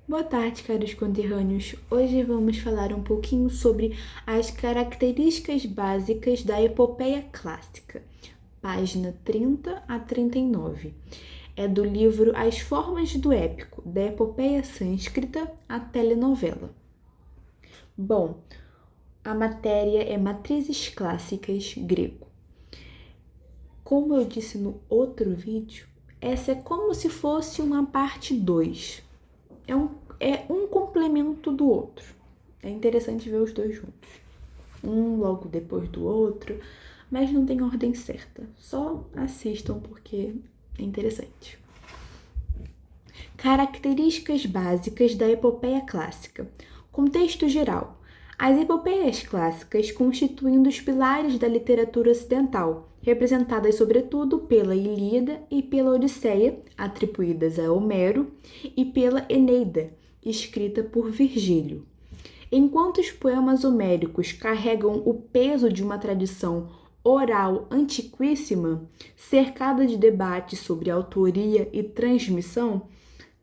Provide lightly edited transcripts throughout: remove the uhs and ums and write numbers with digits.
Boa tarde, caros conterrâneos. Hoje vamos falar um pouquinho sobre as características básicas da epopeia clássica, página 30 a 39. É do livro As Formas do Épico, da epopeia sânscrita à telenovela. Bom, a matéria é Matrizes Clássicas grego. Como eu disse no outro vídeo, essa é como se fosse uma parte 2. É um complemento do outro. É interessante ver os dois juntos. Um logo depois do outro, mas não tem ordem certa. Só assistam porque é interessante. Características básicas da epopeia clássica. Contexto geral. As epopeias clássicas constituem os pilares da literatura ocidental, representadas sobretudo pela Ilíada e pela Odisseia, atribuídas a Homero, e pela Eneida, escrita por Virgílio. Enquanto os poemas homéricos carregam o peso de uma tradição oral antiquíssima, cercada de debates sobre autoria e transmissão,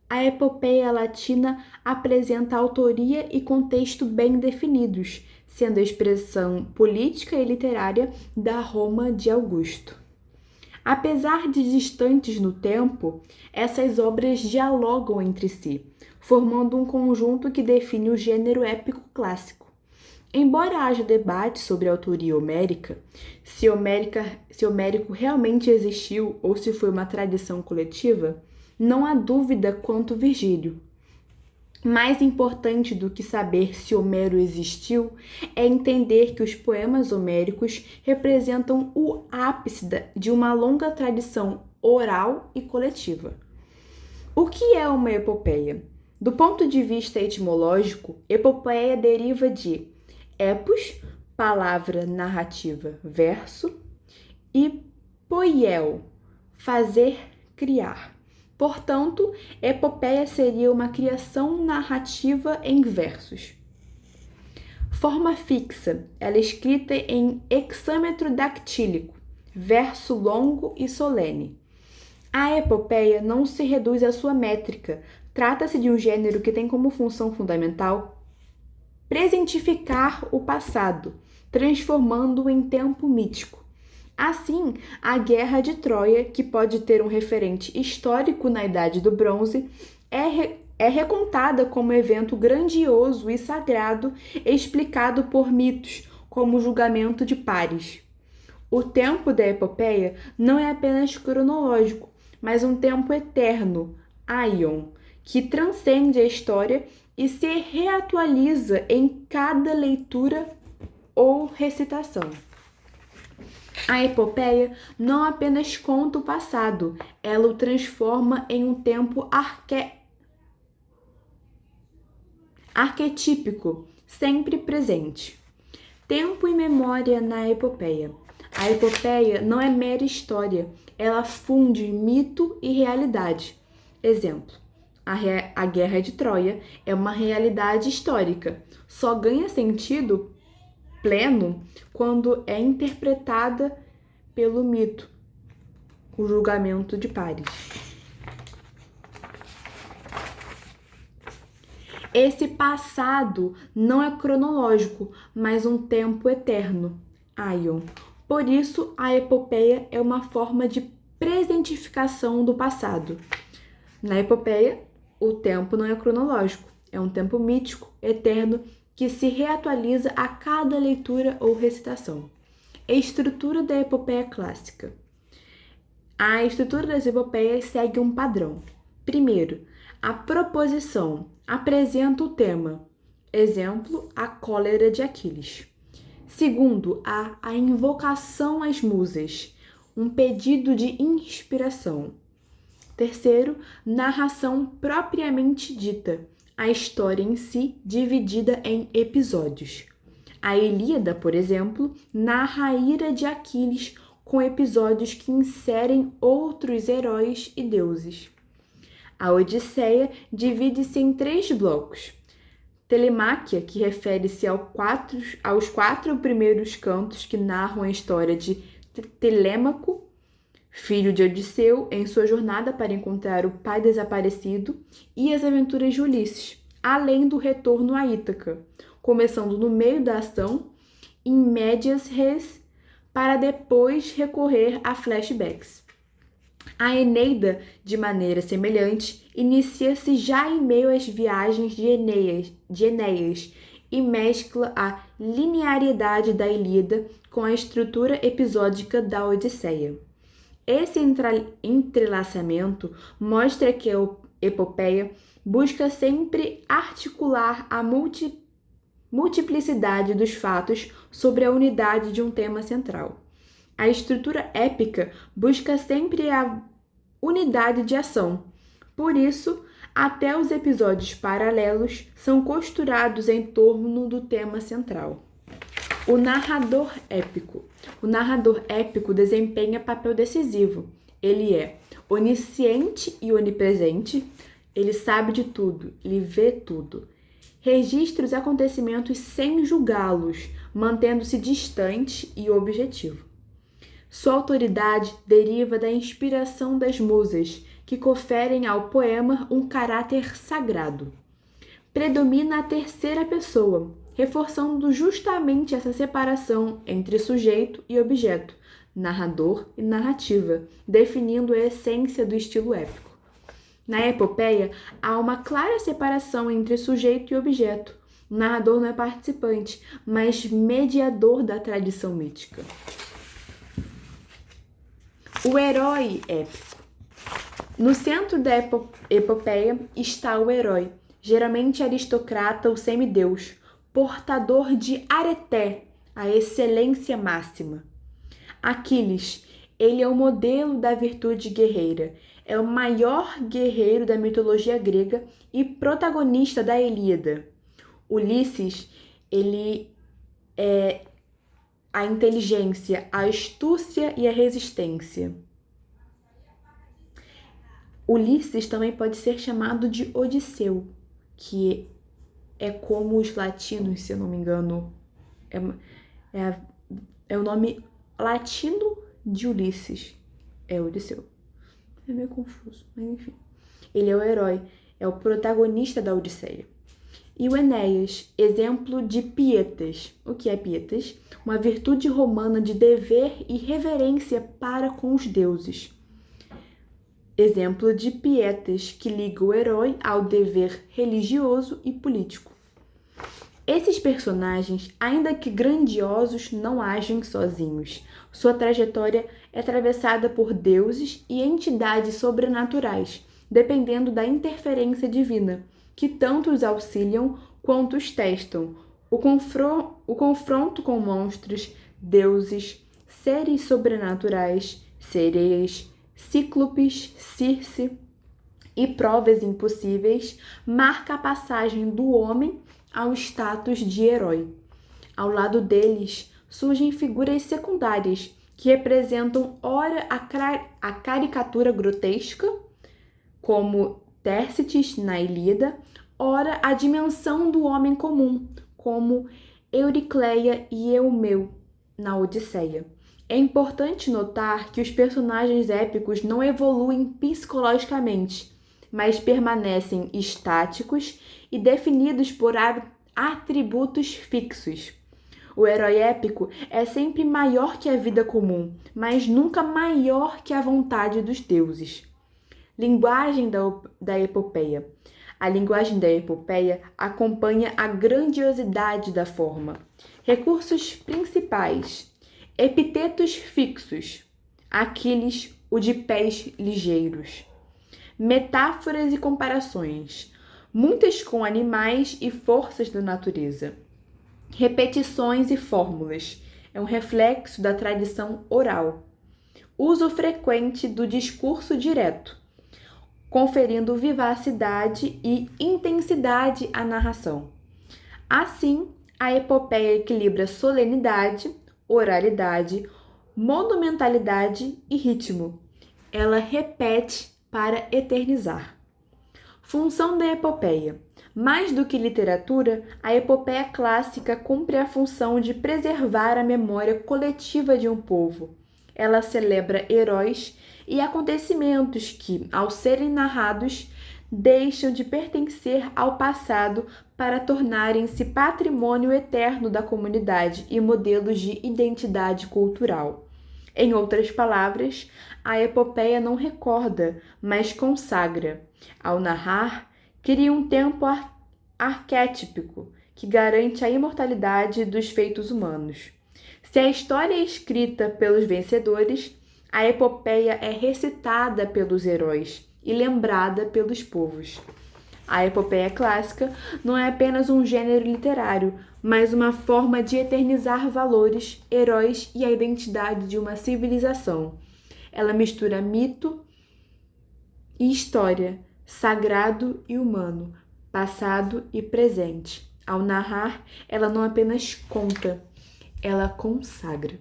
a epopeia latina apresenta autoria e contexto bem definidos, sendo a expressão política e literária da Roma de Augusto. Apesar de distantes no tempo, essas obras dialogam entre si, formando um conjunto que define o gênero épico clássico. Embora haja debate sobre a autoria homérica, se Homérico realmente existiu ou se foi uma tradição coletiva, não há dúvida quanto Virgílio. Mais importante do que saber se Homero existiu é entender que os poemas homéricos representam o ápice de uma longa tradição oral e coletiva. O que é uma epopeia? Do ponto de vista etimológico, epopeia deriva de epos, palavra narrativa, verso, e poiel, fazer, criar. Portanto, epopeia seria uma criação narrativa em versos. Forma fixa, ela é escrita em hexâmetro dactílico, verso longo e solene. A epopeia não se reduz à sua métrica, trata-se de um gênero que tem como função fundamental presentificar o passado, transformando-o em tempo mítico. Assim, a Guerra de Troia, que pode ter um referente histórico na Idade do Bronze, é recontada como evento grandioso e sagrado explicado por mitos, como o julgamento de Paris. O tempo da epopeia não é apenas cronológico, mas um tempo eterno, aion, que transcende a história e se reatualiza em cada leitura ou recitação. A epopeia não apenas conta o passado, ela o transforma em um tempo arquetípico, sempre presente. Tempo e memória na epopeia. A epopeia não é mera história, ela funde mito e realidade. Exemplo, a Guerra de Troia é uma realidade histórica, só ganha sentido pleno quando é interpretada pelo mito, o julgamento de Paris. Esse passado não é cronológico, mas um tempo eterno, aion. Por isso, a epopeia é uma forma de presentificação do passado. Na epopeia, o tempo não é cronológico, é um tempo mítico, eterno, que se reatualiza a cada leitura ou recitação. Estrutura da epopeia clássica. A estrutura das epopeias segue um padrão. Primeiro, a proposição apresenta o tema. Exemplo, a cólera de Aquiles. Segundo, a invocação às musas, um pedido de inspiração. Terceiro, narração propriamente dita, a história em si dividida em episódios. A Ilíada, por exemplo, narra a ira de Aquiles com episódios que inserem outros heróis e deuses. A Odisseia divide-se em 3 blocos. Telemáquia, que refere-se aos 4 primeiros cantos que narram a história de Telêmaco, filho de Odisseu em sua jornada para encontrar o pai desaparecido, e as aventuras de Ulisses, além do retorno a Ítaca, começando no meio da ação, em médias res, para depois recorrer a flashbacks. A Eneida, de maneira semelhante, inicia-se já em meio às viagens de Enéas e mescla a linearidade da Ilíada com a estrutura episódica da Odisseia. Esse entrelaçamento mostra que a epopeia busca sempre articular a multiplicidade dos fatos sobre a unidade de um tema central. A estrutura épica busca sempre a unidade de ação. Por isso, até os episódios paralelos são costurados em torno do tema central. O narrador épico. O narrador épico desempenha papel decisivo. Ele é onisciente e onipresente, ele sabe de tudo, ele vê tudo. Registra os acontecimentos sem julgá-los, mantendo-se distante e objetivo. Sua autoridade deriva da inspiração das musas, que conferem ao poema um caráter sagrado. Predomina a terceira pessoa, reforçando justamente essa separação entre sujeito e objeto, narrador e narrativa, definindo a essência do estilo épico. Na epopeia, há uma clara separação entre sujeito e objeto. O narrador não é participante, mas mediador da tradição mítica. O herói épico. No centro da epopeia está o herói, geralmente aristocrata ou semideus, portador de areté, a excelência máxima. Aquiles, ele é o modelo da virtude guerreira, é o maior guerreiro da mitologia grega e protagonista da Ilíada. Ulisses, ele é a inteligência, a astúcia e a resistência. Ulisses também pode ser chamado de Odisseu, que é como os latinos, se eu não me engano, é o nome latino de Ulisses, é Odisseu. É meio confuso, mas enfim. Ele é o herói, é o protagonista da Odisseia. E o Enéas, exemplo de pietas. O que é pietas? Uma virtude romana de dever e reverência para com os deuses. Exemplo de pietas, que liga o herói ao dever religioso e político. Esses personagens, ainda que grandiosos, não agem sozinhos. Sua trajetória é atravessada por deuses e entidades sobrenaturais, dependendo da interferência divina, que tanto os auxiliam quanto os testam. O confronto com monstros, deuses, seres sobrenaturais, sereias, cíclopes, Circe e provas impossíveis marca a passagem do homem ao status de herói. Ao lado deles surgem figuras secundárias que representam ora a caricatura grotesca, como Tércites na Ilíada, ora a dimensão do homem comum, como Euricleia e Eumeu na Odisseia. É importante notar que os personagens épicos não evoluem psicologicamente, mas permanecem estáticos e definidos por atributos fixos. O herói épico é sempre maior que a vida comum, mas nunca maior que a vontade dos deuses. Linguagem da epopeia. A linguagem da epopeia acompanha a grandiosidade da forma. Recursos principais: epitetos fixos. Aquiles, o de pés ligeiros. Metáforas e comparações, muitas com animais e forças da natureza. Repetições e fórmulas, é um reflexo da tradição oral. Uso frequente do discurso direto, conferindo vivacidade e intensidade à narração. Assim, a epopeia equilibra solenidade, oralidade, monumentalidade e ritmo. Ela repete para eternizar. Função da epopeia. Mais do que literatura, a epopeia clássica cumpre a função de preservar a memória coletiva de um povo. Ela celebra heróis e acontecimentos que, ao serem narrados, deixam de pertencer ao passado para tornarem-se patrimônio eterno da comunidade e modelos de identidade cultural. Em outras palavras, a epopeia não recorda, mas consagra. Ao narrar, cria um tempo arquétipico que garante a imortalidade dos feitos humanos. Se a história é escrita pelos vencedores, a epopeia é recitada pelos heróis e lembrada pelos povos. A epopeia clássica não é apenas um gênero literário, mas uma forma de eternizar valores, heróis e a identidade de uma civilização. Ela mistura mito e história, sagrado e humano, passado e presente. Ao narrar, ela não apenas conta, ela consagra.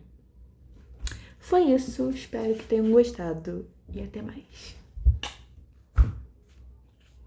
Foi isso, espero que tenham gostado e até mais.